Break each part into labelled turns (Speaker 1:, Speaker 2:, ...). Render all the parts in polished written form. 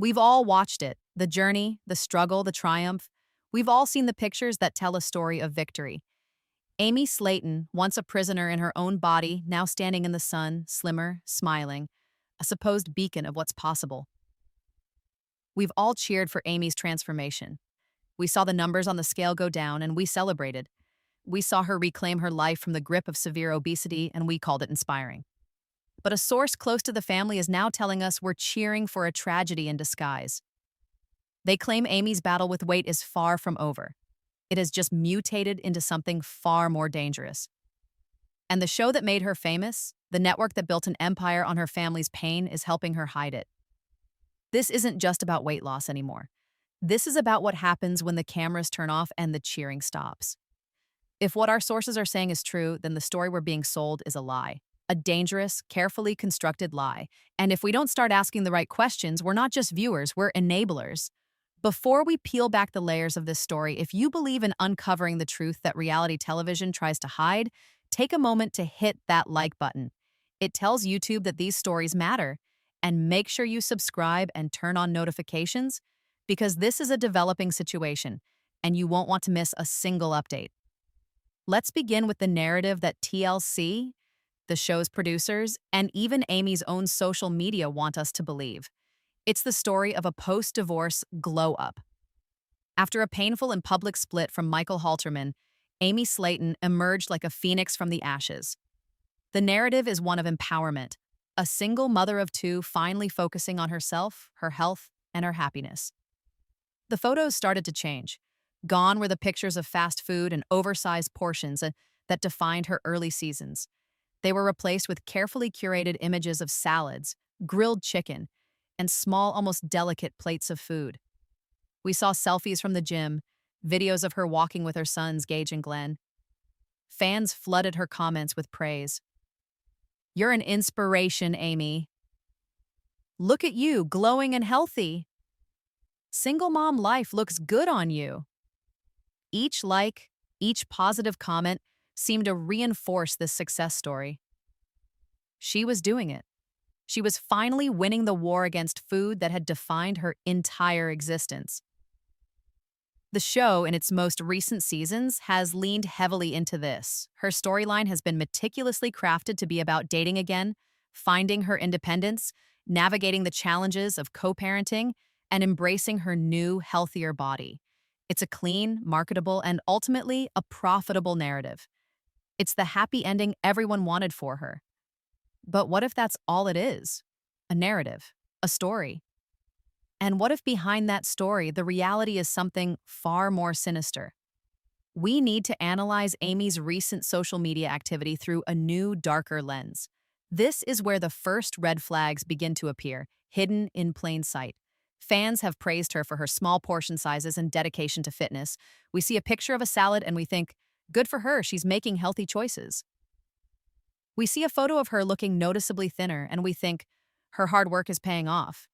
Speaker 1: We've all watched it, the journey, the struggle, the triumph. We've all seen the pictures that tell a story of victory. Amy Slaton, once a prisoner in her own body, now standing in the sun, slimmer, smiling, a supposed beacon of what's possible. We've all cheered for Amy's transformation. We saw the numbers on the scale go down and we celebrated. We saw her reclaim her life from the grip of severe obesity and we called it inspiring. But a source close to the family is now telling us we're cheering for a tragedy in disguise. They claim Amy's battle with weight is far from over. It has just mutated into something far more dangerous. And the show that made her famous, the network that built an empire on her family's pain, is helping her hide it. This isn't just about weight loss anymore. This is about what happens when the cameras turn off and the cheering stops. If what our sources are saying is true, then the story we're being sold is a lie. A dangerous, carefully constructed lie. And if we don't start asking the right questions, we're not just viewers, we're enablers. Before we peel back the layers of this story, if you believe in uncovering the truth that reality television tries to hide, take a moment to hit that like button. It tells YouTube that these stories matter. And make sure you subscribe and turn on notifications, because this is a developing situation, and you won't want to miss a single update. Let's begin with the narrative that TLC, the show's producers, and even Amy's own social media want us to believe. It's the story of a post-divorce glow-up. After a painful and public split from Michael Halterman, Amy Slaton emerged like a phoenix from the ashes. The narrative is one of empowerment, a single mother of two finally focusing on herself, her health, and her happiness. The photos started to change. Gone were the pictures of fast food and oversized portions that defined her early seasons. They were replaced with carefully curated images of salads, grilled chicken, and small, almost delicate plates of food. We saw selfies from the gym, videos of her walking with her sons, Gage and Glenn. Fans flooded her comments with praise. "You're an inspiration, Amy. Look at you, glowing and healthy. Single mom life looks good on you." Each like, each positive comment seemed to reinforce this success story. She was doing it. She was finally winning the war against food that had defined her entire existence. The show, in its most recent seasons, has leaned heavily into this. Her storyline has been meticulously crafted to be about dating again, finding her independence, navigating the challenges of co-parenting, and embracing her new, healthier body. It's a clean, marketable, and ultimately a profitable narrative. It's the happy ending everyone wanted for her. But what if that's all it is? A narrative, a story. And what if behind that story, the reality is something far more sinister? We need to analyze Amy's recent social media activity through a new, darker lens. This is where the first red flags begin to appear, hidden in plain sight. Fans have praised her for her small portion sizes and dedication to fitness. We see a picture of a salad and we think, good for her, she's making healthy choices. We see a photo of her looking noticeably thinner and we think, her hard work is paying off.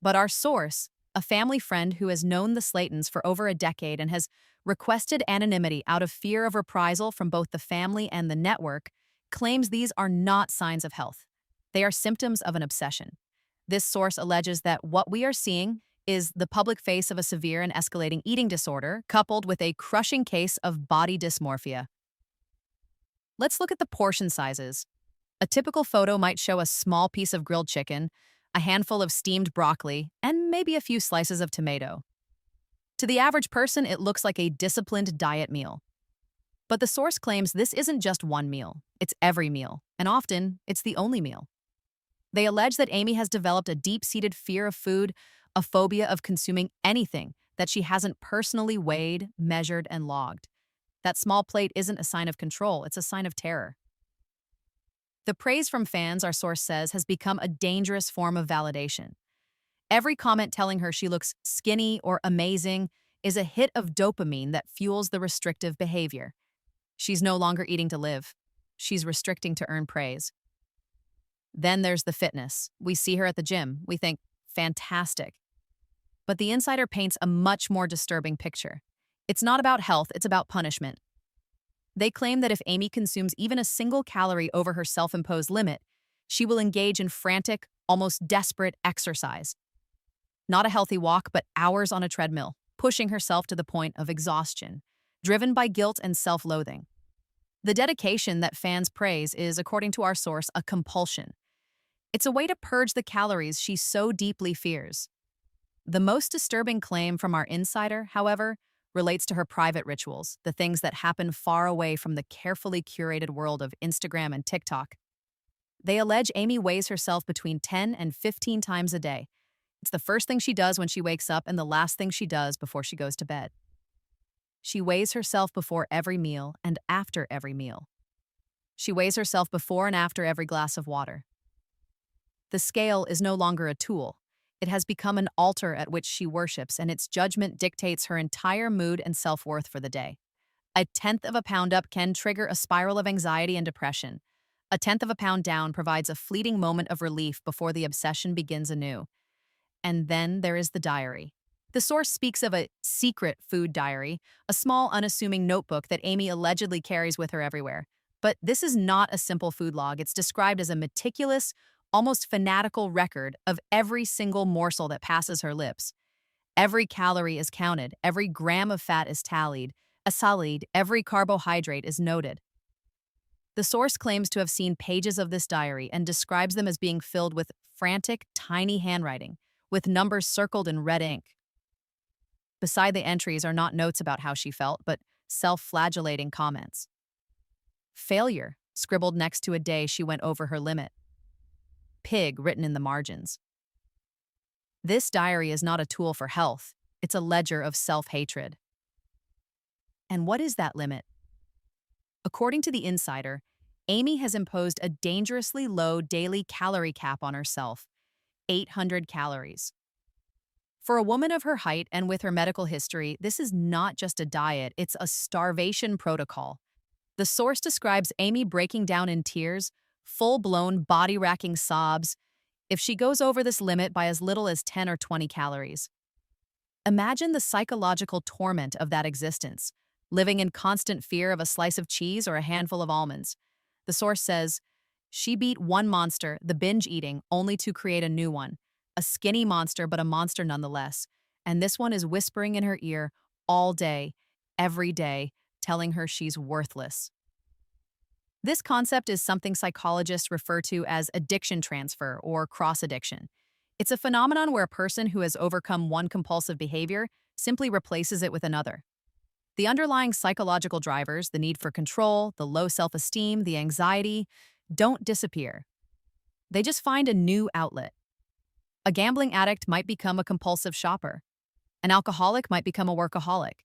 Speaker 1: But our source, a family friend who has known the Slatons for over a decade and has requested anonymity out of fear of reprisal from both the family and the network, claims these are not signs of health. They are symptoms of an obsession. This source alleges that what we are seeing is the public face of a severe and escalating eating disorder, coupled with a crushing case of body dysmorphia. Let's look at the portion sizes. A typical photo might show a small piece of grilled chicken, a handful of steamed broccoli, and maybe a few slices of tomato. To the average person, it looks like a disciplined diet meal. But the source claims this isn't just one meal, it's every meal, and often it's the only meal. They allege that Amy has developed a deep-seated fear of food, a phobia of consuming anything that she hasn't personally weighed, measured, and logged. That small plate isn't a sign of control, it's a sign of terror. The praise from fans, our source says, has become a dangerous form of validation. Every comment telling her she looks skinny or amazing is a hit of dopamine that fuels the restrictive behavior. She's no longer eating to live. She's restricting to earn praise. Then there's the fitness. We see her at the gym. We think, fantastic. But the insider paints a much more disturbing picture. It's not about health, it's about punishment. They claim that if Amy consumes even a single calorie over her self-imposed limit, she will engage in frantic, almost desperate exercise. Not a healthy walk, but hours on a treadmill, pushing herself to the point of exhaustion, driven by guilt and self-loathing. The dedication that fans praise is, according to our source, a compulsion. It's a way to purge the calories she so deeply fears. The most disturbing claim from our insider, however, relates to her private rituals, the things that happen far away from the carefully curated world of Instagram and TikTok. They allege Amy weighs herself between 10 and 15 times a day. It's the first thing she does when she wakes up and the last thing she does before she goes to bed. She weighs herself before every meal and after every meal. She weighs herself before and after every glass of water. The scale is no longer a tool. It has become an altar at which she worships, and its judgment dictates her entire mood and self-worth for the day. A tenth of a pound up can trigger a spiral of anxiety and depression. A tenth of a pound down provides a fleeting moment of relief before the obsession begins anew. And then there is the diary. The source speaks of a secret food diary, a small, unassuming notebook that Amy allegedly carries with her everywhere. But this is not a simple food log. It's described as a meticulous, almost fanatical record of every single morsel that passes her lips. Every calorie is counted, every gram of fat is tallied, every carbohydrate is noted. The source claims to have seen pages of this diary and describes them as being filled with frantic, tiny handwriting, with numbers circled in red ink. Beside the entries are not notes about how she felt, but self-flagellating comments. Failure, scribbled next to a day she went over her limit. Pig, written in the margins. This diary is not a tool for health, it's a ledger of self-hatred. And what is that limit? According to the insider, Amy has imposed a dangerously low daily calorie cap on herself, 800 calories. For a woman of her height and with her medical history, this is not just a diet, it's a starvation protocol. The source describes Amy breaking down in tears, full-blown body-racking sobs, if she goes over this limit by as little as 10 or 20 calories. Imagine the psychological torment of that existence, living in constant fear of a slice of cheese or a handful of almonds. The source says, she beat one monster, the binge eating, only to create a new one. A skinny monster, but a monster nonetheless. And this one is whispering in her ear all day, every day, telling her she's worthless. This concept is something psychologists refer to as addiction transfer or cross-addiction. It's a phenomenon where a person who has overcome one compulsive behavior simply replaces it with another. The underlying psychological drivers, the need for control, the low self-esteem, the anxiety, don't disappear. They just find a new outlet. A gambling addict might become a compulsive shopper. An alcoholic might become a workaholic.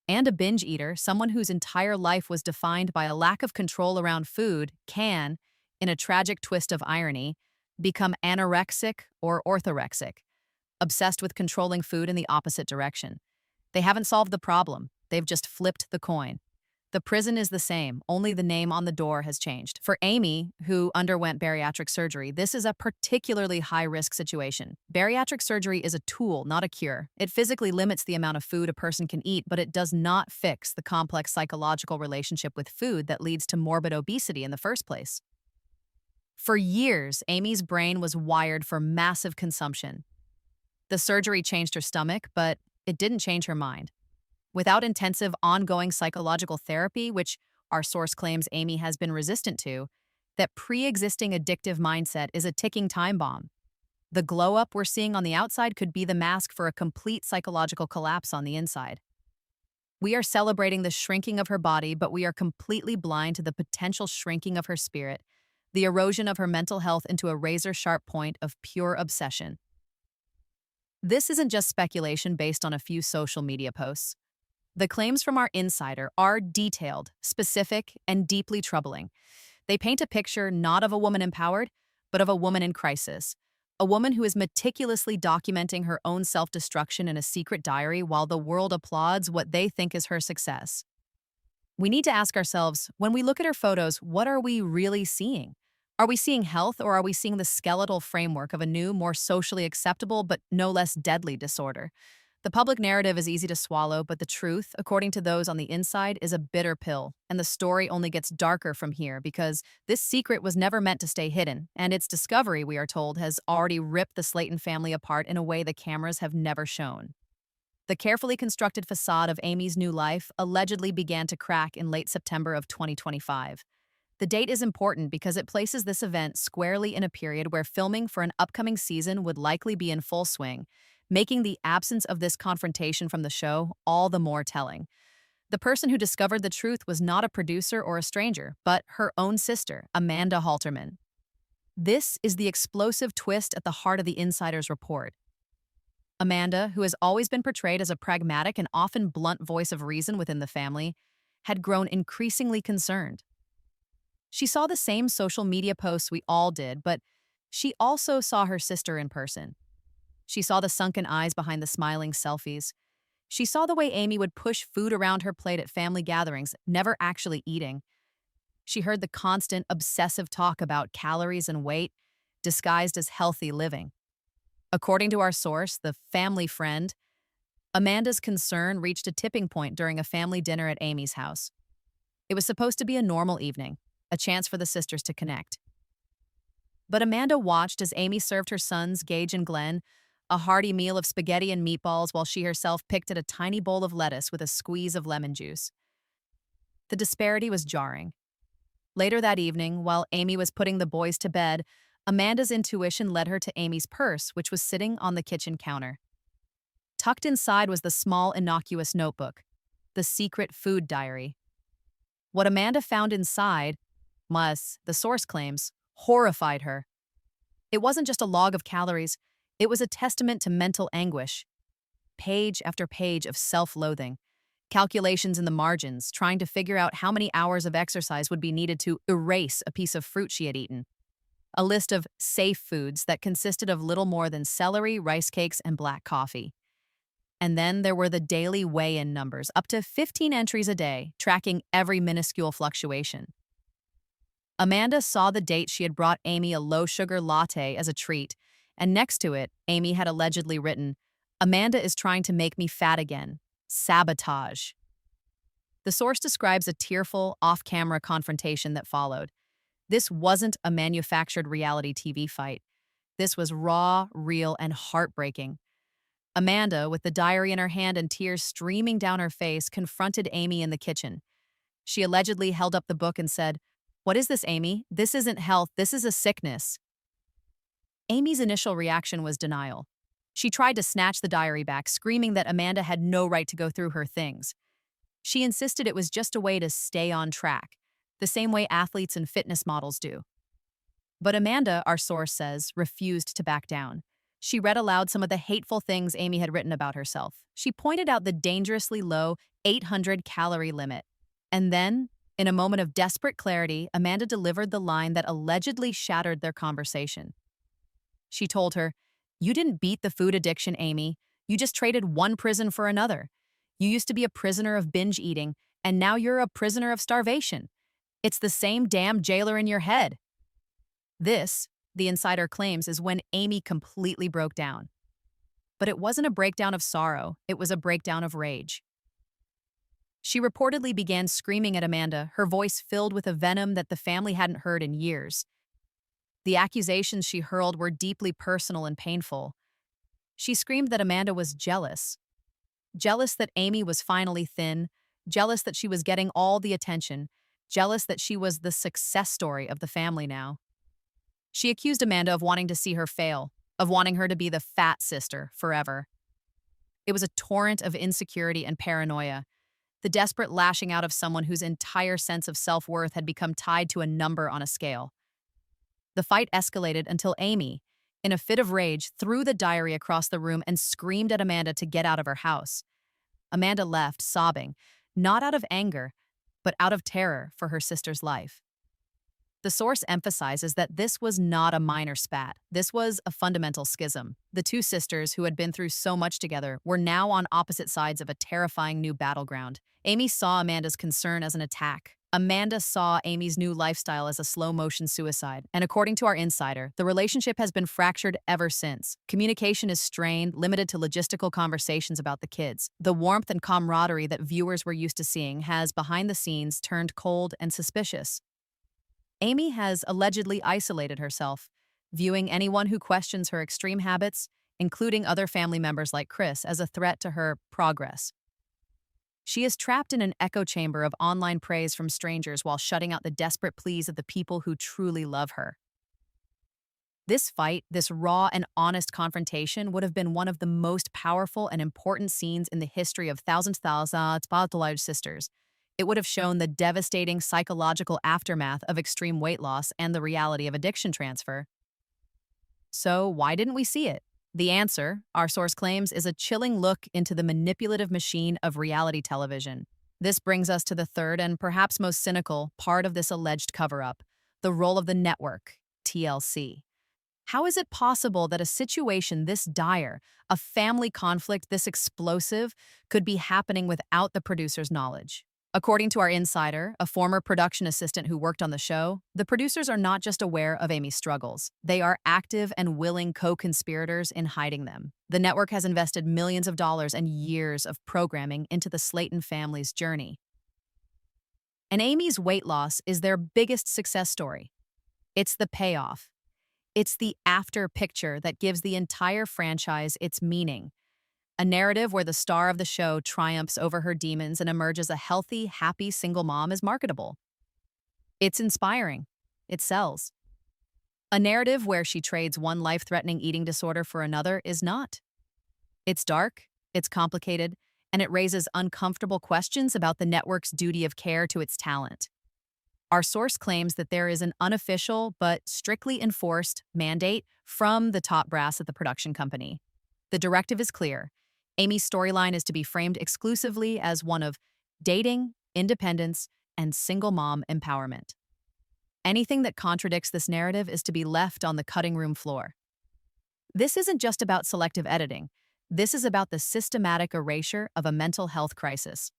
Speaker 1: And a binge eater, someone whose entire life was defined by a lack of control around food, can, in a tragic twist of irony, become anorexic or orthorexic, obsessed with controlling food in the opposite direction. They haven't solved the problem, they've just flipped the coin. The prison is the same, only the name on the door has changed. For Amy, who underwent bariatric surgery, this is a particularly high-risk situation. Bariatric surgery is a tool, not a cure. It physically limits the amount of food a person can eat, but it does not fix the complex psychological relationship with food that leads to morbid obesity in the first place. For years, Amy's brain was wired for massive consumption. The surgery changed her stomach, but it didn't change her mind. Without intensive, ongoing psychological therapy, which our source claims Amy has been resistant to, that pre-existing addictive mindset is a ticking time bomb. The glow-up we're seeing on the outside could be the mask for a complete psychological collapse on the inside. We are celebrating the shrinking of her body, but we are completely blind to the potential shrinking of her spirit, the erosion of her mental health into a razor-sharp point of pure obsession. This isn't just speculation based on a few social media posts. The claims from our insider are detailed, specific, and deeply troubling. They paint a picture not of a woman empowered, but of a woman in crisis. A woman who is meticulously documenting her own self-destruction in a secret diary while the world applauds what they think is her success. We need to ask ourselves, when we look at her photos, what are we really seeing? Are we seeing health, or are we seeing the skeletal framework of a new, more socially acceptable but no less deadly disorder? The public narrative is easy to swallow, but the truth, according to those on the inside, is a bitter pill. And the story only gets darker from here because this secret was never meant to stay hidden, and its discovery, we are told, has already ripped the Slaton family apart in a way the cameras have never shown. The carefully constructed facade of Amy's new life allegedly began to crack in late September of 2025. The date is important because it places this event squarely in a period where filming for an upcoming season would likely be in full swing, making the absence of this confrontation from the show all the more telling. The person who discovered the truth was not a producer or a stranger, but her own sister, Amanda Halterman. This is the explosive twist at the heart of the insider's report. Amanda, who has always been portrayed as a pragmatic and often blunt voice of reason within the family, had grown increasingly concerned. She saw the same social media posts we all did, but she also saw her sister in person. She saw the sunken eyes behind the smiling selfies. She saw the way Amy would push food around her plate at family gatherings, never actually eating. She heard the constant, obsessive talk about calories and weight, disguised as healthy living. According to our source, the family friend, Amanda's concern reached a tipping point during a family dinner at Amy's house. It was supposed to be a normal evening, a chance for the sisters to connect. But Amanda watched as Amy served her sons, Gage and Glenn, a hearty meal of spaghetti and meatballs while she herself picked at a tiny bowl of lettuce with a squeeze of lemon juice. The disparity was jarring. Later that evening, while Amy was putting the boys to bed, Amanda's intuition led her to Amy's purse, which was sitting on the kitchen counter. Tucked inside was the small, innocuous notebook, the secret food diary. What Amanda found inside, the source claims, horrified her. It wasn't just a log of calories, it was a testament to mental anguish. Page after page of self-loathing, calculations in the margins, trying to figure out how many hours of exercise would be needed to erase a piece of fruit she had eaten. A list of safe foods that consisted of little more than celery, rice cakes, and black coffee. And then there were the daily weigh-in numbers, up to 15 entries a day, tracking every minuscule fluctuation. Amanda saw the date she had brought Amy a low-sugar latte as a treat, and next to it, Amy had allegedly written, "Amanda is trying to make me fat again. Sabotage." The source describes a tearful, off-camera confrontation that followed. This wasn't a manufactured reality TV fight. This was raw, real, and heartbreaking. Amanda, with the diary in her hand and tears streaming down her face, confronted Amy in the kitchen. She allegedly held up the book and said, "What is this, Amy? This isn't health, this is a sickness." Amy's initial reaction was denial. She tried to snatch the diary back, screaming that Amanda had no right to go through her things. She insisted it was just a way to stay on track, the same way athletes and fitness models do. But Amanda, our source says, refused to back down. She read aloud some of the hateful things Amy had written about herself. She pointed out the dangerously low 800-calorie limit. And then, in a moment of desperate clarity, Amanda delivered the line that allegedly shattered their conversation. She told her, "You didn't beat the food addiction, Amy. You just traded one prison for another. You used to be a prisoner of binge eating, and now you're a prisoner of starvation. It's the same damn jailer in your head." This, the insider claims, is when Amy completely broke down. But it wasn't a breakdown of sorrow, it was a breakdown of rage. She reportedly began screaming at Amanda, her voice filled with a venom that the family hadn't heard in years. The accusations she hurled were deeply personal and painful. She screamed that Amanda was jealous. Jealous that Amy was finally thin, jealous that she was getting all the attention, jealous that she was the success story of the family now. She accused Amanda of wanting to see her fail, of wanting her to be the fat sister forever. It was a torrent of insecurity and paranoia, the desperate lashing out of someone whose entire sense of self-worth had become tied to a number on a scale. The fight escalated until Amy, in a fit of rage, threw the diary across the room and screamed at Amanda to get out of her house. Amanda left, sobbing, not out of anger, but out of terror for her sister's life. The source emphasizes that this was not a minor spat. This was a fundamental schism. The two sisters, who had been through so much together, were now on opposite sides of a terrifying new battleground. Amy saw Amanda's concern as an attack, Amanda saw Amy's new lifestyle as a slow-motion suicide, and according to our insider, the relationship has been fractured ever since. Communication is strained, limited to logistical conversations about the kids. The warmth and camaraderie that viewers were used to seeing has, behind the scenes, turned cold and suspicious. Amy has allegedly isolated herself, viewing anyone who questions her extreme habits, including other family members like Chris, as a threat to her progress. She is trapped in an echo chamber of online praise from strangers while shutting out the desperate pleas of the people who truly love her. This fight, this raw and honest confrontation, would have been one of the most powerful and important scenes in the history of Thousands Spotlight Sisters. It would have shown the devastating psychological aftermath of extreme weight loss and the reality of addiction transfer. So, why didn't we see it? The answer, our source claims, is a chilling look into the manipulative machine of reality television. This brings us to the third and perhaps most cynical part of this alleged cover-up, the role of the network, TLC. How is it possible that a situation this dire, a family conflict this explosive, could be happening without the producer's knowledge? According to our insider, a former production assistant who worked on the show, the producers are not just aware of Amy's struggles. They are active and willing co-conspirators in hiding them. The network has invested millions of dollars and years of programming into the Slaton family's journey. And Amy's weight loss is their biggest success story. It's the payoff. It's the after picture that gives the entire franchise its meaning. A narrative where the star of the show triumphs over her demons and emerges a healthy, happy single mom is marketable. It's inspiring. It sells. A narrative where she trades one life-threatening eating disorder for another is not. It's dark, it's complicated, and it raises uncomfortable questions about the network's duty of care to its talent. Our source claims that there is an unofficial but strictly enforced mandate from the top brass at the production company. The directive is clear. Amy's storyline is to be framed exclusively as one of dating, independence, and single mom empowerment. Anything that contradicts this narrative is to be left on the cutting room floor. This isn't just about selective editing. This is about the systematic erasure of a mental health crisis.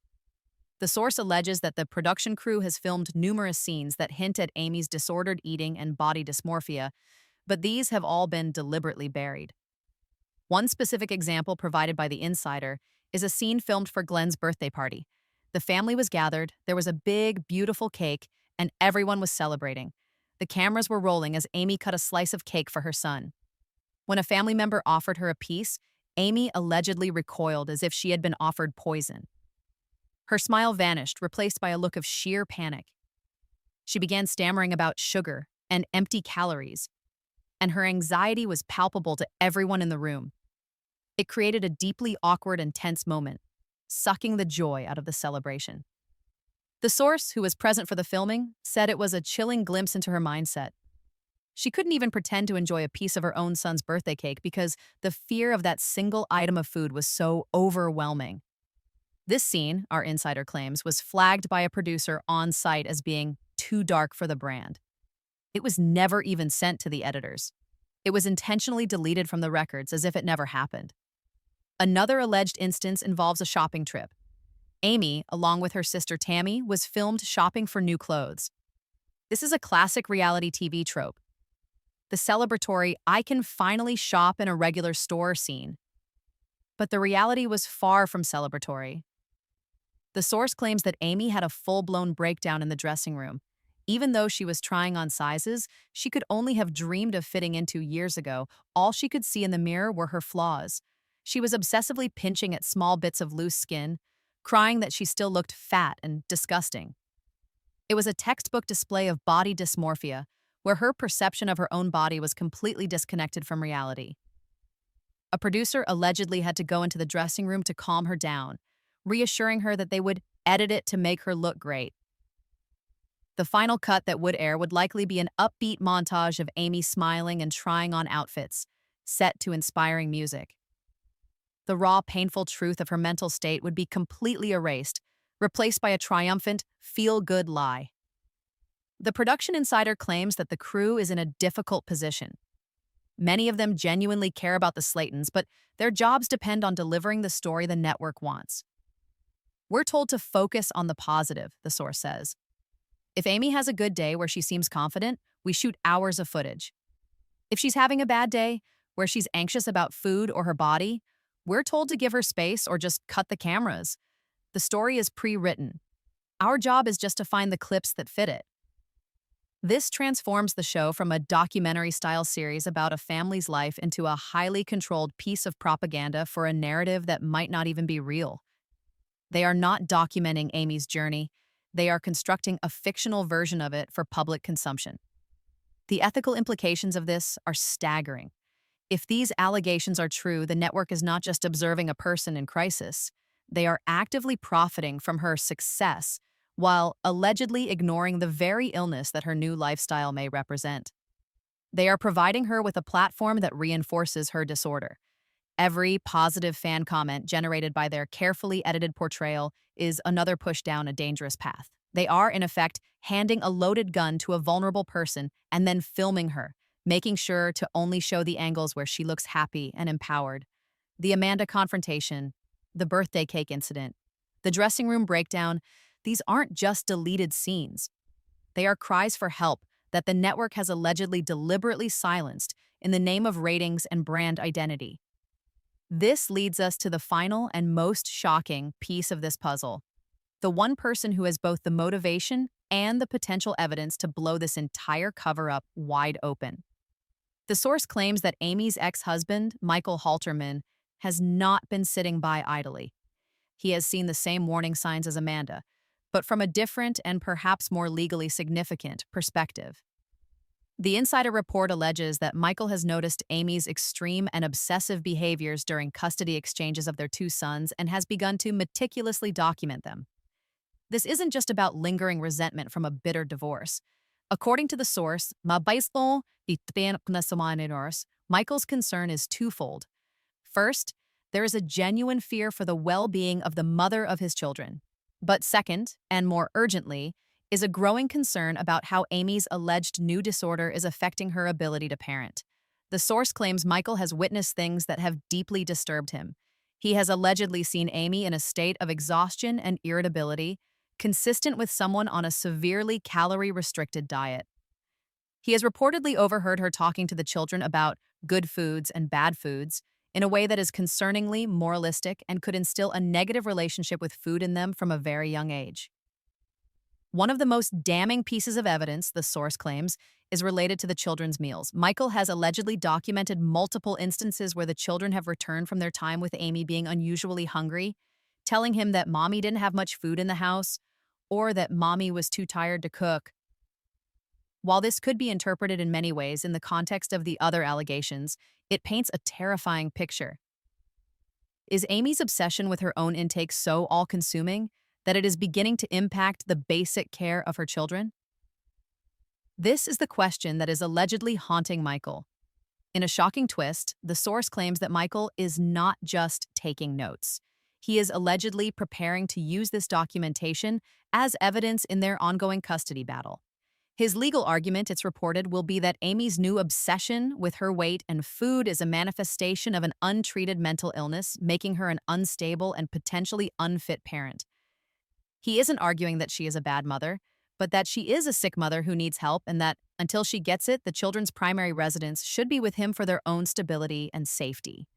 Speaker 1: The source alleges that the production crew has filmed numerous scenes that hint at Amy's disordered eating and body dysmorphia, but these have all been deliberately buried. One specific example provided by the insider is a scene filmed for Glenn's birthday party. The family was gathered, there was a big, beautiful cake, and everyone was celebrating. The cameras were rolling as Amy cut a slice of cake for her son. When a family member offered her a piece, Amy allegedly recoiled as if she had been offered poison. Her smile vanished, replaced by a look of sheer panic. She began stammering about sugar and empty calories, and her anxiety was palpable to everyone in the room. It created a deeply awkward and tense moment, sucking the joy out of the celebration. The source, who was present for the filming, said it was a chilling glimpse into her mindset. She couldn't even pretend to enjoy a piece of her own son's birthday cake because the fear of that single item of food was so overwhelming. This scene, our insider claims, was flagged by a producer on site as being too dark for the brand. It was never even sent to the editors. It was intentionally deleted from the records as if it never happened. Another alleged instance involves a shopping trip. Amy, along with her sister Tammy, was filmed shopping for new clothes. This is a classic reality TV trope. The celebratory, I can finally shop in a regular store scene. But the reality was far from celebratory. The source claims that Amy had a full-blown breakdown in the dressing room. Even though she was trying on sizes she could only have dreamed of fitting into years ago, all she could see in the mirror were her flaws. She was obsessively pinching at small bits of loose skin, crying that she still looked fat and disgusting. It was a textbook display of body dysmorphia, where her perception of her own body was completely disconnected from reality. A producer allegedly had to go into the dressing room to calm her down, reassuring her that they would edit it to make her look great. The final cut that would air would likely be an upbeat montage of Amy smiling and trying on outfits, set to inspiring music. The raw, painful truth of her mental state would be completely erased, replaced by a triumphant, feel-good lie. The production insider claims that the crew is in a difficult position. Many of them genuinely care about the Slatons, but their jobs depend on delivering the story the network wants. We're told to focus on the positive, the source says. If Amy has a good day where she seems confident, we shoot hours of footage. If she's having a bad day, where she's anxious about food or her body, we're told to give her space or just cut the cameras. The story is pre-written. Our job is just to find the clips that fit it. This transforms the show from a documentary-style series about a family's life into a highly controlled piece of propaganda for a narrative that might not even be real. They are not documenting Amy's journey. They are constructing a fictional version of it for public consumption. The ethical implications of this are staggering. If these allegations are true, the network is not just observing a person in crisis. They are actively profiting from her success while allegedly ignoring the very illness that her new lifestyle may represent. They are providing her with a platform that reinforces her disorder. Every positive fan comment generated by their carefully edited portrayal is another push down a dangerous path. They are, in effect, handing a loaded gun to a vulnerable person and then filming her, making sure to only show the angles where she looks happy and empowered. The Amanda confrontation, the birthday cake incident, the dressing room breakdown, these aren't just deleted scenes. They are cries for help that the network has allegedly deliberately silenced in the name of ratings and brand identity. This leads us to the final and most shocking piece of this puzzle. The one person who has both the motivation and the potential evidence to blow this entire cover-up wide open. The source claims that Amy's ex-husband, Michael Halterman, has not been sitting by idly. He has seen the same warning signs as Amanda, but from a different and perhaps more legally significant perspective. The insider report alleges that Michael has noticed Amy's extreme and obsessive behaviors during custody exchanges of their two sons and has begun to meticulously document them. This isn't just about lingering resentment from a bitter divorce. According to the source, Michael's concern is twofold. First, there is a genuine fear for the well-being of the mother of his children. But second, and more urgently, is a growing concern about how Amy's alleged new disorder is affecting her ability to parent. The source claims Michael has witnessed things that have deeply disturbed him. He has allegedly seen Amy in a state of exhaustion and irritability, consistent with someone on a severely calorie-restricted diet. He has reportedly overheard her talking to the children about good foods and bad foods in a way that is concerningly moralistic and could instill a negative relationship with food in them from a very young age. One of the most damning pieces of evidence, the source claims, is related to the children's meals. Michael has allegedly documented multiple instances where the children have returned from their time with Amy being unusually hungry, telling him that mommy didn't have much food in the house, or that mommy was too tired to cook. While this could be interpreted in many ways in the context of the other allegations, it paints a terrifying picture. Is Amy's obsession with her own intake so all-consuming that it is beginning to impact the basic care of her children? This is the question that is allegedly haunting Michael. In a shocking twist, the source claims that Michael is not just taking notes. He is allegedly preparing to use this documentation as evidence in their ongoing custody battle. His legal argument, it's reported, will be that Amy's new obsession with her weight and food is a manifestation of an untreated mental illness, making her an unstable and potentially unfit parent. He isn't arguing that she is a bad mother, but that she is a sick mother who needs help and that, until she gets it, the children's primary residence should be with him for their own stability and safety.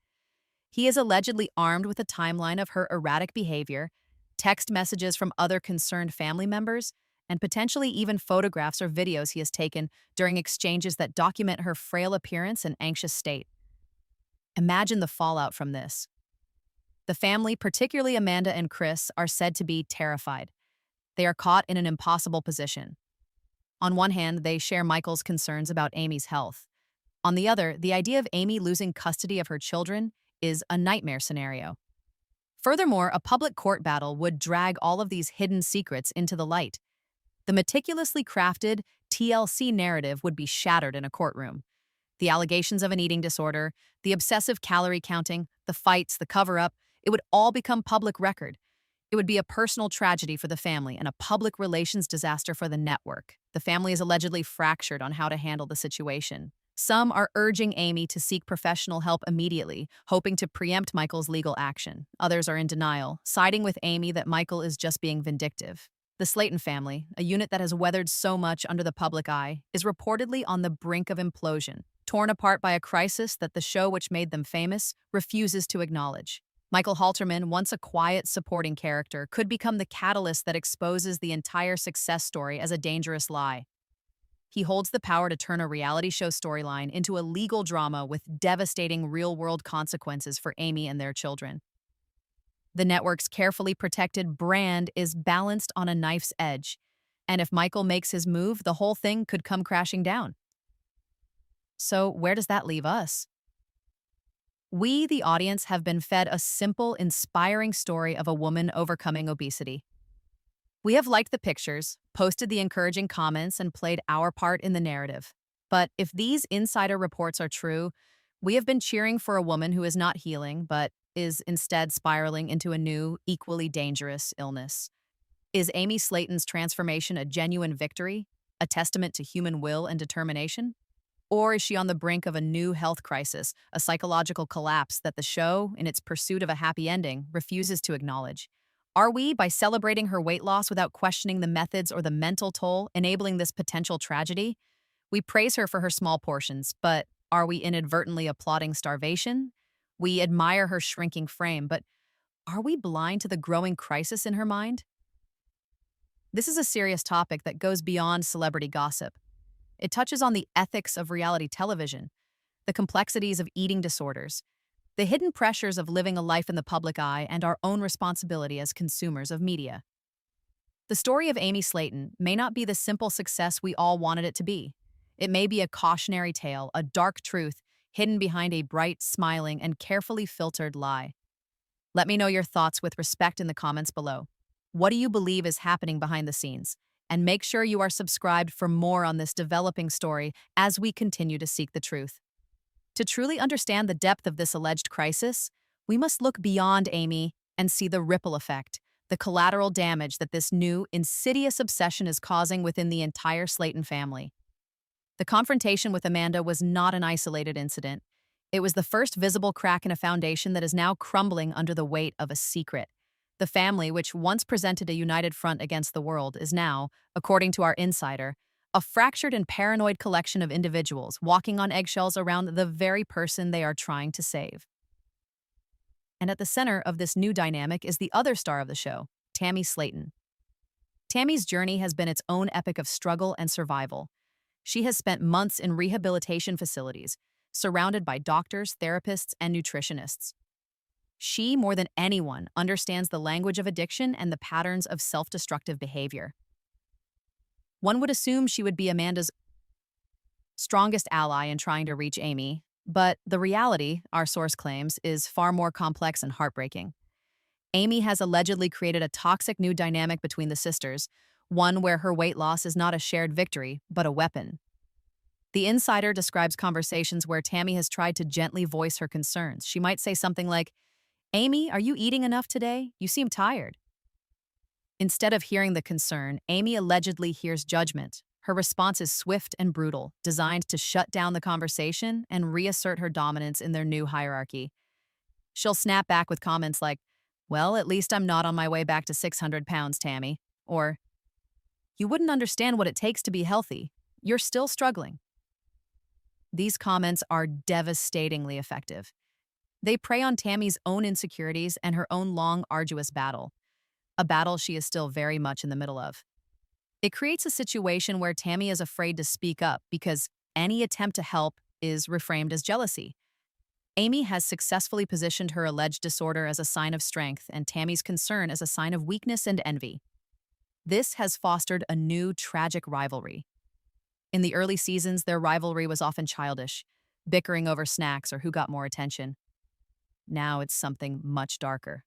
Speaker 1: He is allegedly armed with a timeline of her erratic behavior, text messages from other concerned family members, and potentially even photographs or videos he has taken during exchanges that document her frail appearance and anxious state. Imagine the fallout from this. The family, particularly Amanda and Chris, are said to be terrified. They are caught in an impossible position. On one hand, they share Michael's concerns about Amy's health. On the other, the idea of Amy losing custody of her children is a nightmare scenario. Furthermore, a public court battle would drag all of these hidden secrets into the light. The meticulously crafted TLC narrative would be shattered in a courtroom. The allegations of an eating disorder, the obsessive calorie counting, the fights, the cover-up, it would all become public record. It would be a personal tragedy for the family and a public relations disaster for the network. The family is allegedly fractured on how to handle the situation. Some are urging Amy to seek professional help immediately, hoping to preempt Michael's legal action. Others are in denial, siding with Amy that Michael is just being vindictive. The Slaton family, a unit that has weathered so much under the public eye, is reportedly on the brink of implosion, torn apart by a crisis that the show which made them famous refuses to acknowledge. Michael Halterman, once a quiet, supporting character, could become the catalyst that exposes the entire success story as a dangerous lie. He holds the power to turn a reality show storyline into a legal drama with devastating real-world consequences for Amy and their children. The network's carefully protected brand is balanced on a knife's edge, and if Michael makes his move, the whole thing could come crashing down. So where does that leave us? We, the audience, have been fed a simple, inspiring story of a woman overcoming obesity. We have liked the pictures, posted the encouraging comments, and played our part in the narrative. But if these insider reports are true, we have been cheering for a woman who is not healing, but is instead spiraling into a new, equally dangerous illness. Is Amy Slaton's transformation a genuine victory, a testament to human will and determination? Or is she on the brink of a new health crisis, a psychological collapse that the show, in its pursuit of a happy ending, refuses to acknowledge? Are we, by celebrating her weight loss without questioning the methods or the mental toll, enabling this potential tragedy? We praise her for her small portions, but are we inadvertently applauding starvation? We admire her shrinking frame, but are we blind to the growing crisis in her mind? This is a serious topic that goes beyond celebrity gossip. It touches on the ethics of reality television, the complexities of eating disorders, the hidden pressures of living a life in the public eye, and our own responsibility as consumers of media. The story of Amy Slaton may not be the simple success we all wanted it to be. It may be a cautionary tale, a dark truth, hidden behind a bright, smiling, and carefully filtered lie. Let me know your thoughts with respect in the comments below. What do you believe is happening behind the scenes? And make sure you are subscribed for more on this developing story as we continue to seek the truth. To truly understand the depth of this alleged crisis, we must look beyond Amy and see the ripple effect, the collateral damage that this new, insidious obsession is causing within the entire Slaton family. The confrontation with Amanda was not an isolated incident. It was the first visible crack in a foundation that is now crumbling under the weight of a secret. The family, which once presented a united front against the world, is now, according to our insider, a fractured and paranoid collection of individuals walking on eggshells around the very person they are trying to save. And at the center of this new dynamic is the other star of the show, Tammy Slaton. Tammy's journey has been its own epic of struggle and survival. She has spent months in rehabilitation facilities, surrounded by doctors, therapists, and nutritionists. She, more than anyone, understands the language of addiction and the patterns of self-destructive behavior. One would assume she would be Amanda's strongest ally in trying to reach Amy, but the reality, our source claims, is far more complex and heartbreaking. Amy has allegedly created a toxic new dynamic between the sisters, one where her weight loss is not a shared victory, but a weapon. The insider describes conversations where Tammy has tried to gently voice her concerns. She might say something like, "Amy, are you eating enough today? You seem tired." Instead of hearing the concern, Amy allegedly hears judgment. Her response is swift and brutal, designed to shut down the conversation and reassert her dominance in their new hierarchy. She'll snap back with comments like, "Well, at least I'm not on my way back to 600 pounds, Tammy." Or, "You wouldn't understand what it takes to be healthy. You're still struggling." These comments are devastatingly effective. They prey on Tammy's own insecurities and her own long, arduous battle, a battle she is still very much in the middle of. It creates a situation where Tammy is afraid to speak up because any attempt to help is reframed as jealousy. Amy has successfully positioned her alleged disorder as a sign of strength and Tammy's concern as a sign of weakness and envy. This has fostered a new, tragic rivalry. In the early seasons, their rivalry was often childish, bickering over snacks or who got more attention. Now it's something much darker.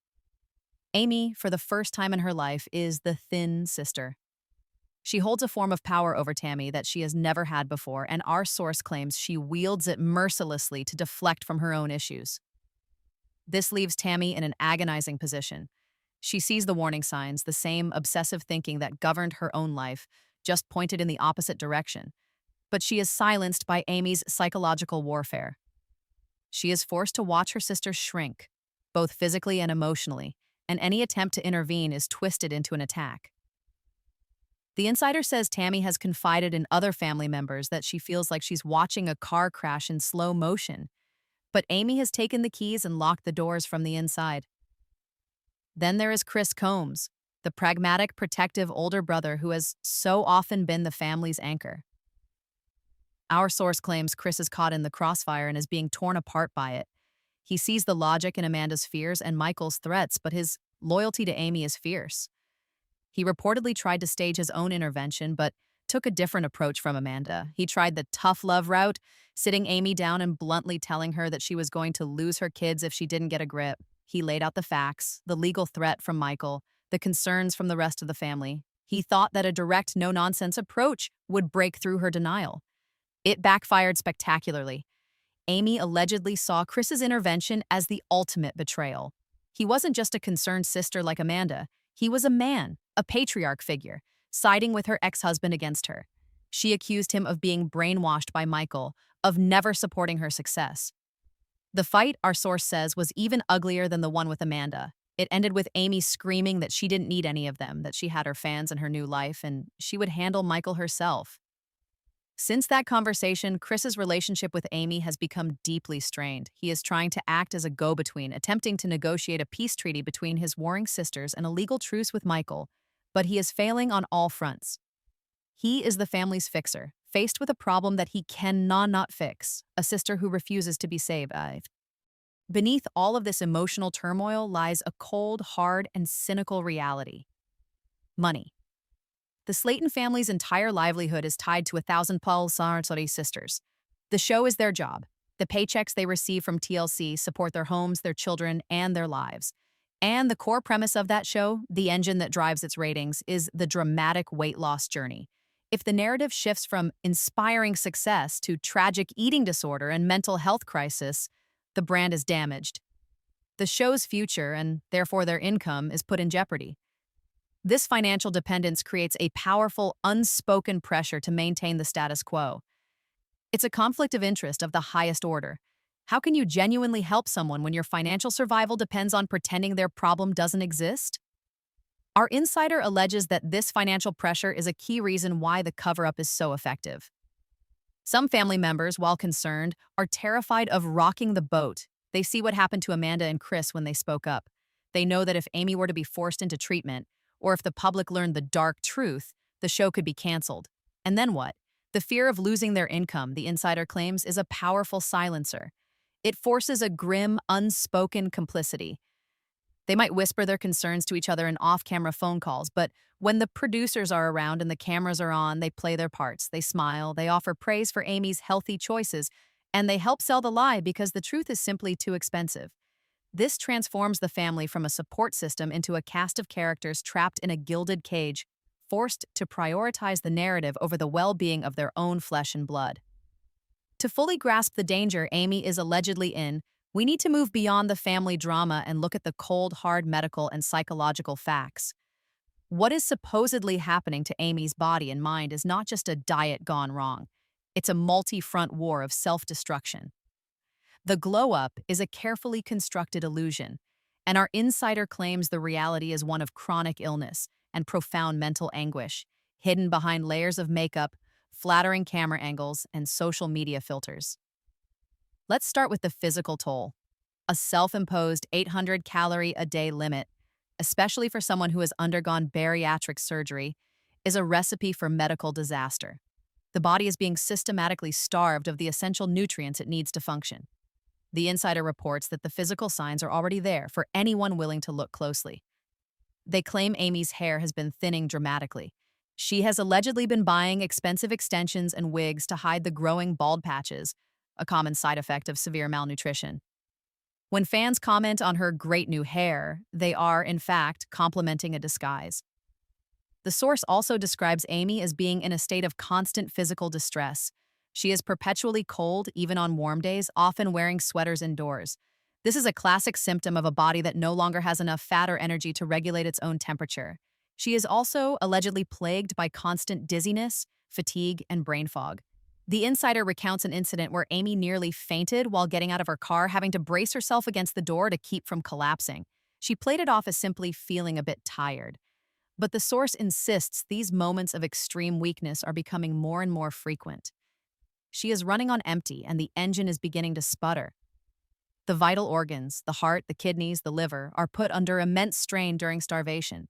Speaker 1: Amy, for the first time in her life, is the thin sister. She holds a form of power over Tammy that she has never had before, and our source claims she wields it mercilessly to deflect from her own issues. This leaves Tammy in an agonizing position. She sees the warning signs, the same obsessive thinking that governed her own life, just pointed in the opposite direction. But she is silenced by Amy's psychological warfare. She is forced to watch her sister shrink, both physically and emotionally, and any attempt to intervene is twisted into an attack. The insider says Tammy has confided in other family members that she feels like she's watching a car crash in slow motion, but Amy has taken the keys and locked the doors from the inside. Then there is Chris Combs, the pragmatic, protective older brother who has so often been the family's anchor. Our source claims Chris is caught in the crossfire and is being torn apart by it. He sees the logic in Amanda's fears and Michael's threats, but his loyalty to Amy is fierce. He reportedly tried to stage his own intervention, but took a different approach from Amanda. He tried the tough love route, sitting Amy down and bluntly telling her that she was going to lose her kids if she didn't get a grip. He laid out the facts, the legal threat from Michael, the concerns from the rest of the family. He thought that a direct, no-nonsense approach would break through her denial. It backfired spectacularly. Amy allegedly saw Chris's intervention as the ultimate betrayal. He wasn't just a concerned sister like Amanda. He was a man, a patriarch figure, siding with her ex-husband against her. She accused him of being brainwashed by Michael, of never supporting her success. The fight, our source says, was even uglier than the one with Amanda. It ended with Amy screaming that she didn't need any of them, that she had her fans and her new life, and she would handle Michael herself. Since that conversation, Chris's relationship with Amy has become deeply strained. He is trying to act as a go-between, attempting to negotiate a peace treaty between his warring sisters and a legal truce with Michael, but he is failing on all fronts. He is the family's fixer, faced with a problem that he cannot not fix, a sister who refuses to be saved. Beneath all of this emotional turmoil lies a cold, hard, and cynical reality. Money. The Slaton family's entire livelihood is tied to 1,000 Paul Sartori sisters. The show is their job. The paychecks they receive from TLC support their homes, their children, and their lives. And the core premise of that show, the engine that drives its ratings, is the dramatic weight loss journey. If the narrative shifts from inspiring success to tragic eating disorder and mental health crisis, the brand is damaged. The show's future, and therefore their income, is put in jeopardy. This financial dependence creates a powerful, unspoken pressure to maintain the status quo. It's a conflict of interest of the highest order. How can you genuinely help someone when your financial survival depends on pretending their problem doesn't exist? Our insider alleges that this financial pressure is a key reason why the cover-up is so effective. Some family members, while concerned, are terrified of rocking the boat. They see what happened to Amanda and Chris when they spoke up. They know that if Amy were to be forced into treatment, or if the public learned the dark truth, the show could be canceled. And then what? The fear of losing their income, the insider claims, is a powerful silencer. It forces a grim, unspoken complicity. They might whisper their concerns to each other in off-camera phone calls, but when the producers are around and the cameras are on, they play their parts. They smile, they offer praise for Amy's healthy choices, and they help sell the lie because the truth is simply too expensive. This transforms the family from a support system into a cast of characters trapped in a gilded cage, forced to prioritize the narrative over the well-being of their own flesh and blood. To fully grasp the danger Amy is allegedly in, we need to move beyond the family drama and look at the cold, hard medical and psychological facts. What is supposedly happening to Amy's body and mind is not just a diet gone wrong. It's a multi-front war of self-destruction. The glow-up is a carefully constructed illusion, and our insider claims the reality is one of chronic illness and profound mental anguish, hidden behind layers of makeup, flattering camera angles, and social media filters. Let's start with the physical toll. A self-imposed 800-calorie-a-day limit, especially for someone who has undergone bariatric surgery, is a recipe for medical disaster. The body is being systematically starved of the essential nutrients it needs to function. The insider reports that the physical signs are already there for anyone willing to look closely. They claim Amy's hair has been thinning dramatically. She has allegedly been buying expensive extensions and wigs to hide the growing bald patches, a common side effect of severe malnutrition. When fans comment on her great new hair, they are, in fact, complimenting a disguise. The source also describes Amy as being in a state of constant physical distress. She is perpetually cold, even on warm days, often wearing sweaters indoors. This is a classic symptom of a body that no longer has enough fat or energy to regulate its own temperature. She is also allegedly plagued by constant dizziness, fatigue, and brain fog. The insider recounts an incident where Amy nearly fainted while getting out of her car, having to brace herself against the door to keep from collapsing. She played it off as simply feeling a bit tired. But the source insists these moments of extreme weakness are becoming more and more frequent. She is running on empty, and the engine is beginning to sputter. The vital organs, the heart, the kidneys, the liver, are put under immense strain during starvation.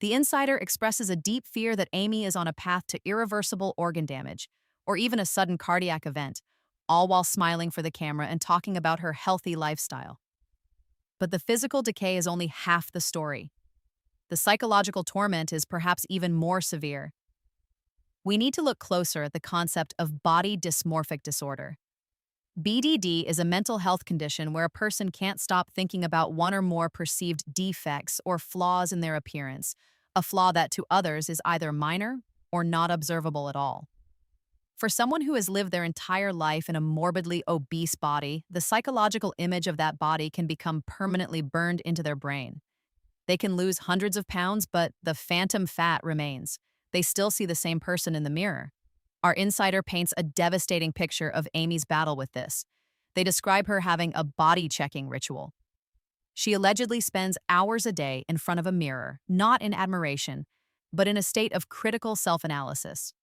Speaker 1: The insider expresses a deep fear that Amy is on a path to irreversible organ damage, or even a sudden cardiac event, all while smiling for the camera and talking about her healthy lifestyle. But the physical decay is only half the story. The psychological torment is perhaps even more severe. We need to look closer at the concept of body dysmorphic disorder. BDD is a mental health condition where a person can't stop thinking about one or more perceived defects or flaws in their appearance, a flaw that to others is either minor or not observable at all. For someone who has lived their entire life in a morbidly obese body, the psychological image of that body can become permanently burned into their brain. They can lose hundreds of pounds, but the phantom fat remains. They still see the same person in the mirror. Our insider paints a devastating picture of Amy's battle with this. They describe her having a body-checking ritual. She allegedly spends hours a day in front of a mirror, not in admiration, but in a state of critical self-analysis.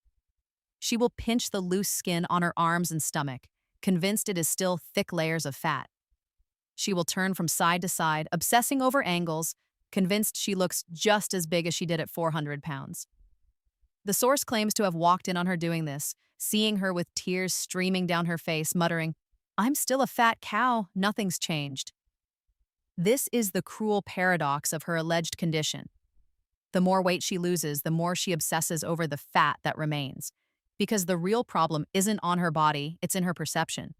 Speaker 1: She will pinch the loose skin on her arms and stomach, convinced it is still thick layers of fat. She will turn from side to side, obsessing over angles, convinced she looks just as big as she did at 400 pounds. The source claims to have walked in on her doing this, seeing her with tears streaming down her face, muttering, "I'm still a fat cow, nothing's changed." This is the cruel paradox of her alleged condition. The more weight she loses, the more she obsesses over the fat that remains, because the real problem isn't on her body, it's in her perception.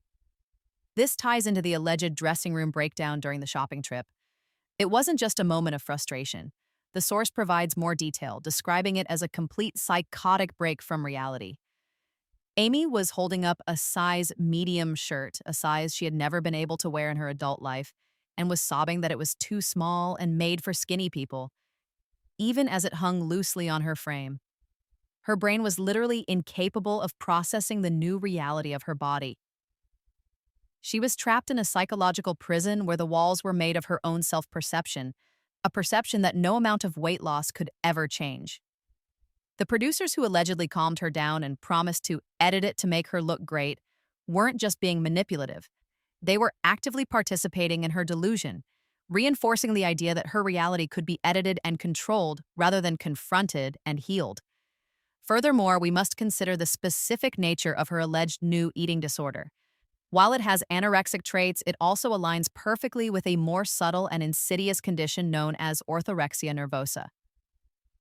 Speaker 1: This ties into the alleged dressing room breakdown during the shopping trip. It wasn't just a moment of frustration. The source provides more detail, describing it as a complete psychotic break from reality. Amy was holding up a size medium shirt, a size she had never been able to wear in her adult life, and was sobbing that it was too small and made for skinny people, even as it hung loosely on her frame. Her brain was literally incapable of processing the new reality of her body. She was trapped in a psychological prison where the walls were made of her own self-perception, a perception that no amount of weight loss could ever change. The producers who allegedly calmed her down and promised to edit it to make her look great weren't just being manipulative. They were actively participating in her delusion, reinforcing the idea that her reality could be edited and controlled rather than confronted and healed. Furthermore, we must consider the specific nature of her alleged new eating disorder. While it has anorexic traits, it also aligns perfectly with a more subtle and insidious condition known as orthorexia nervosa.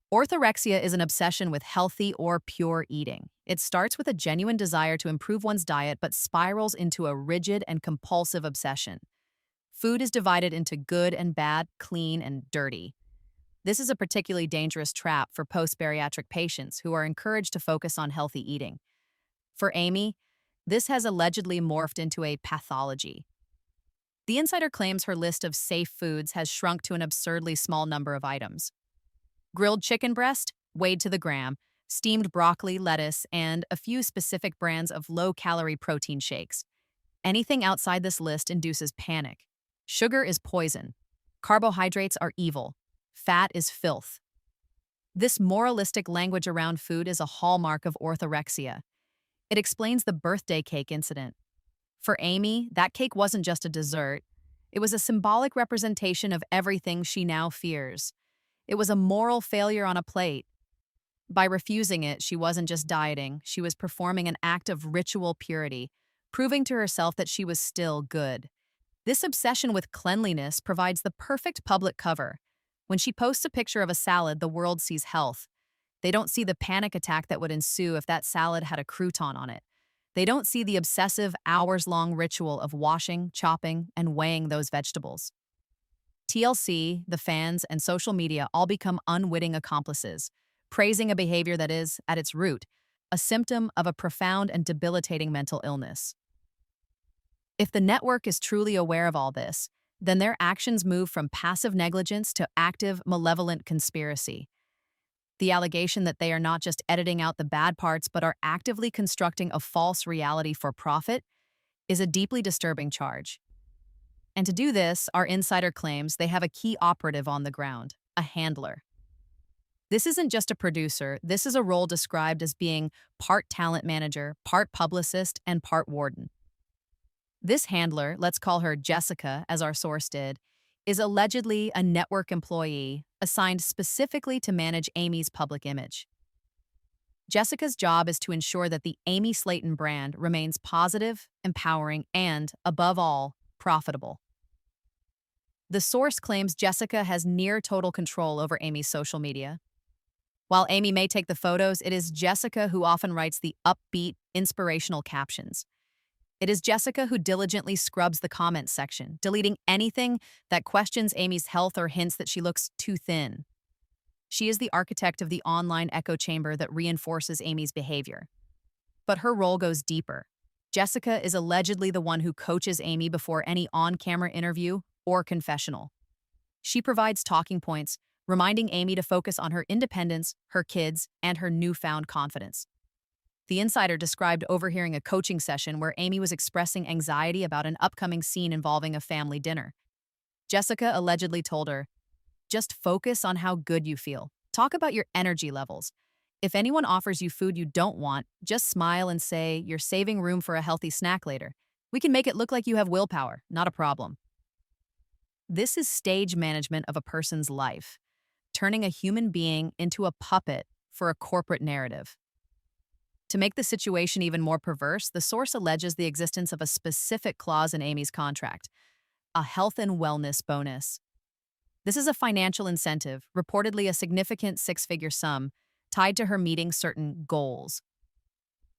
Speaker 1: Orthorexia is an obsession with healthy or pure eating. It starts with a genuine desire to improve one's diet but spirals into a rigid and compulsive obsession. Food is divided into good and bad, clean and dirty. This is a particularly dangerous trap for post-bariatric patients who are encouraged to focus on healthy eating. For Amy, this has allegedly morphed into a pathology. The insider claims her list of safe foods has shrunk to an absurdly small number of items. Grilled chicken breast, weighed to the gram, steamed broccoli, lettuce, and a few specific brands of low-calorie protein shakes. Anything outside this list induces panic. Sugar is poison. Carbohydrates are evil. Fat is filth. This moralistic language around food is a hallmark of orthorexia. It explains the birthday cake incident. For Amy, that cake wasn't just a dessert. It was a symbolic representation of everything she now fears. It was a moral failure on a plate. By refusing it, she wasn't just dieting, she was performing an act of ritual purity, proving to herself that she was still good. This obsession with cleanliness provides the perfect public cover. When she posts a picture of a salad, the world sees health. They don't see the panic attack that would ensue if that salad had a crouton on it. They don't see the obsessive, hours-long ritual of washing, chopping, and weighing those vegetables. TLC, the fans, and social media all become unwitting accomplices, praising a behavior that is, at its root, a symptom of a profound and debilitating mental illness. If the network is truly aware of all this, then their actions move from passive negligence to active, malevolent conspiracy. The allegation that they are not just editing out the bad parts but are actively constructing a false reality for profit is a deeply disturbing charge. And to do this, our insider claims they have a key operative on the ground, a handler. This isn't just a producer, this is a role described as being part talent manager, part publicist, and part warden. This handler, let's call her Jessica, as our source did, is allegedly a network employee assigned specifically to manage Amy's public image. Jessica's job is to ensure that the Amy Slaton brand remains positive, empowering, and, above all, profitable. The source claims Jessica has near total control over Amy's social media. While Amy may take the photos, it is Jessica who often writes the upbeat, inspirational captions. It is Jessica who diligently scrubs the comments section, deleting anything that questions Amy's health or hints that she looks too thin. She is the architect of the online echo chamber that reinforces Amy's behavior. But her role goes deeper. Jessica is allegedly the one who coaches Amy before any on-camera interview or confessional. She provides talking points, reminding Amy to focus on her independence, her kids, and her newfound confidence. The insider described overhearing a coaching session where Amy was expressing anxiety about an upcoming scene involving a family dinner. Jessica allegedly told her, "Just focus on how good you feel. Talk about your energy levels. If anyone offers you food you don't want, just smile and say you're saving room for a healthy snack later. We can make it look like you have willpower, not a problem." This is stage management of a person's life, turning a human being into a puppet for a corporate narrative. To make the situation even more perverse, the source alleges the existence of a specific clause in Amy's contract, a health and wellness bonus. This is a financial incentive, reportedly a significant six-figure sum, tied to her meeting certain goals.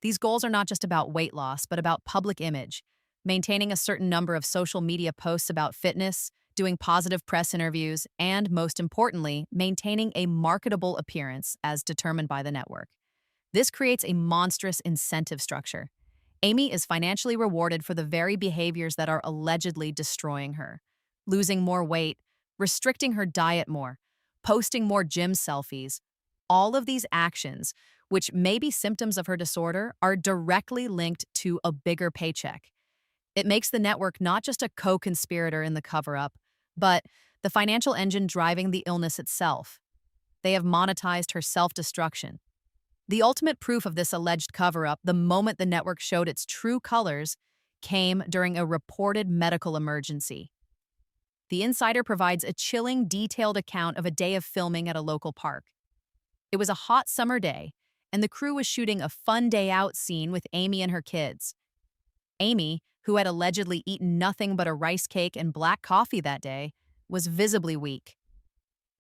Speaker 1: These goals are not just about weight loss, but about public image, maintaining a certain number of social media posts about fitness, doing positive press interviews, and, most importantly, maintaining a marketable appearance as determined by the network. This creates a monstrous incentive structure. Amy is financially rewarded for the very behaviors that are allegedly destroying her. Losing more weight, restricting her diet more, posting more gym selfies. All of these actions, which may be symptoms of her disorder, are directly linked to a bigger paycheck. It makes the network not just a co-conspirator in the cover-up, but the financial engine driving the illness itself. They have monetized her self-destruction. The ultimate proof of this alleged cover-up, the moment the network showed its true colors, came during a reported medical emergency. The insider provides a chilling, detailed account of a day of filming at a local park. It was a hot summer day, and the crew was shooting a fun day out scene with Amy and her kids. Amy, who had allegedly eaten nothing but a rice cake and black coffee that day, was visibly weak.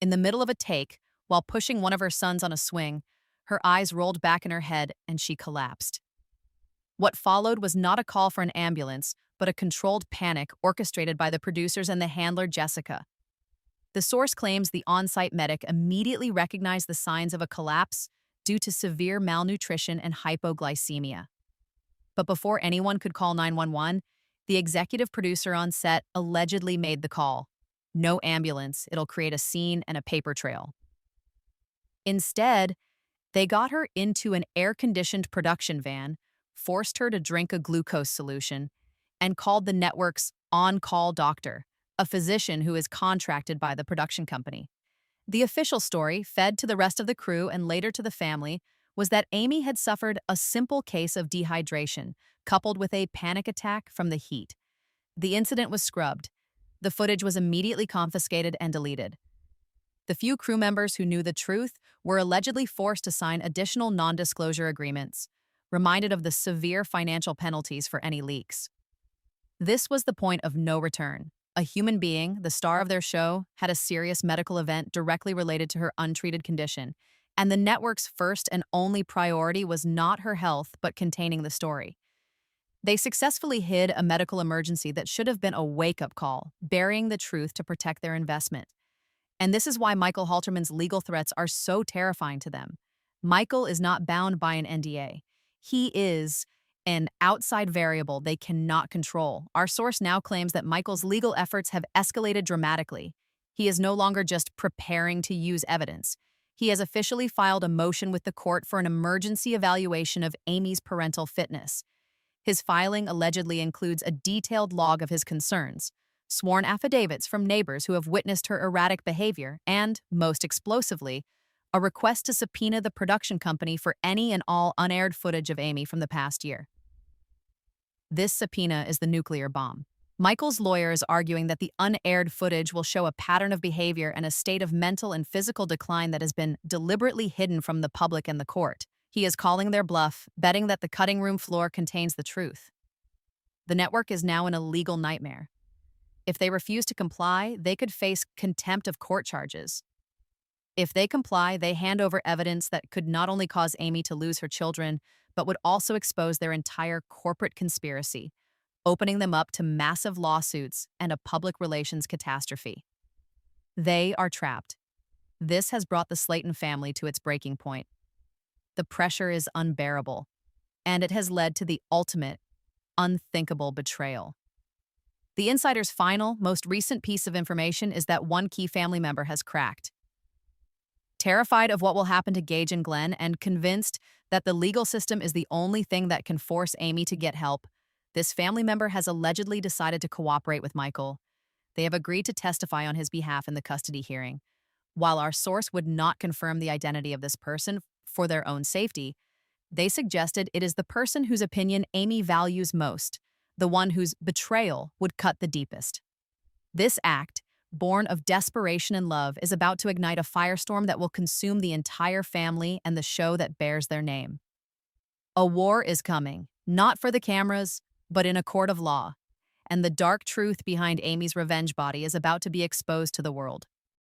Speaker 1: In the middle of a take, while pushing one of her sons on a swing, her eyes rolled back in her head and she collapsed. What followed was not a call for an ambulance, but a controlled panic orchestrated by the producers and the handler Jessica. The source claims the on-site medic immediately recognized the signs of a collapse due to severe malnutrition and hypoglycemia. But before anyone could call 911, the executive producer on set allegedly made the call. No ambulance, it'll create a scene and a paper trail. Instead, they got her into an air-conditioned production van, forced her to drink a glucose solution, and called the network's on-call doctor, a physician who is contracted by the production company. The official story, fed to the rest of the crew and later to the family, was that Amy had suffered a simple case of dehydration, coupled with a panic attack from the heat. The incident was scrubbed. The footage was immediately confiscated and deleted. The few crew members who knew the truth were allegedly forced to sign additional non-disclosure agreements, reminded of the severe financial penalties for any leaks. This was the point of no return. A human being, the star of their show, had a serious medical event directly related to her untreated condition, and the network's first and only priority was not her health but containing the story. They successfully hid a medical emergency that should have been a wake-up call, burying the truth to protect their investment. And this is why Michael Halterman's legal threats are so terrifying to them. Michael is not bound by an NDA. He is an outside variable they cannot control. Our source now claims that Michael's legal efforts have escalated dramatically. He is no longer just preparing to use evidence. He has officially filed a motion with the court for an emergency evaluation of Amy's parental fitness. His filing allegedly includes a detailed log of his concerns, sworn affidavits from neighbors who have witnessed her erratic behavior, and, most explosively, a request to subpoena the production company for any and all unaired footage of Amy from the past year. This subpoena is the nuclear bomb. Michael's lawyer is arguing that the unaired footage will show a pattern of behavior and a state of mental and physical decline that has been deliberately hidden from the public and the court. He is calling their bluff, betting that the cutting room floor contains the truth. The network is now in a legal nightmare. If they refuse to comply, they could face contempt of court charges. If they comply, they hand over evidence that could not only cause Amy to lose her children, but would also expose their entire corporate conspiracy, opening them up to massive lawsuits and a public relations catastrophe. They are trapped. This has brought the Slaton family to its breaking point. The pressure is unbearable, and it has led to the ultimate, unthinkable betrayal. The insider's final, most recent piece of information is that one key family member has cracked. Terrified of what will happen to Gage and Glenn and convinced that the legal system is the only thing that can force Amy to get help, this family member has allegedly decided to cooperate with Michael. They have agreed to testify on his behalf in the custody hearing. While our source would not confirm the identity of this person for their own safety, they suggested it is the person whose opinion Amy values most, the one whose betrayal would cut the deepest. This act, born of desperation and love, is about to ignite a firestorm that will consume the entire family and the show that bears their name. A war is coming, not for the cameras, but in a court of law, and the dark truth behind Amy's revenge body is about to be exposed to the world.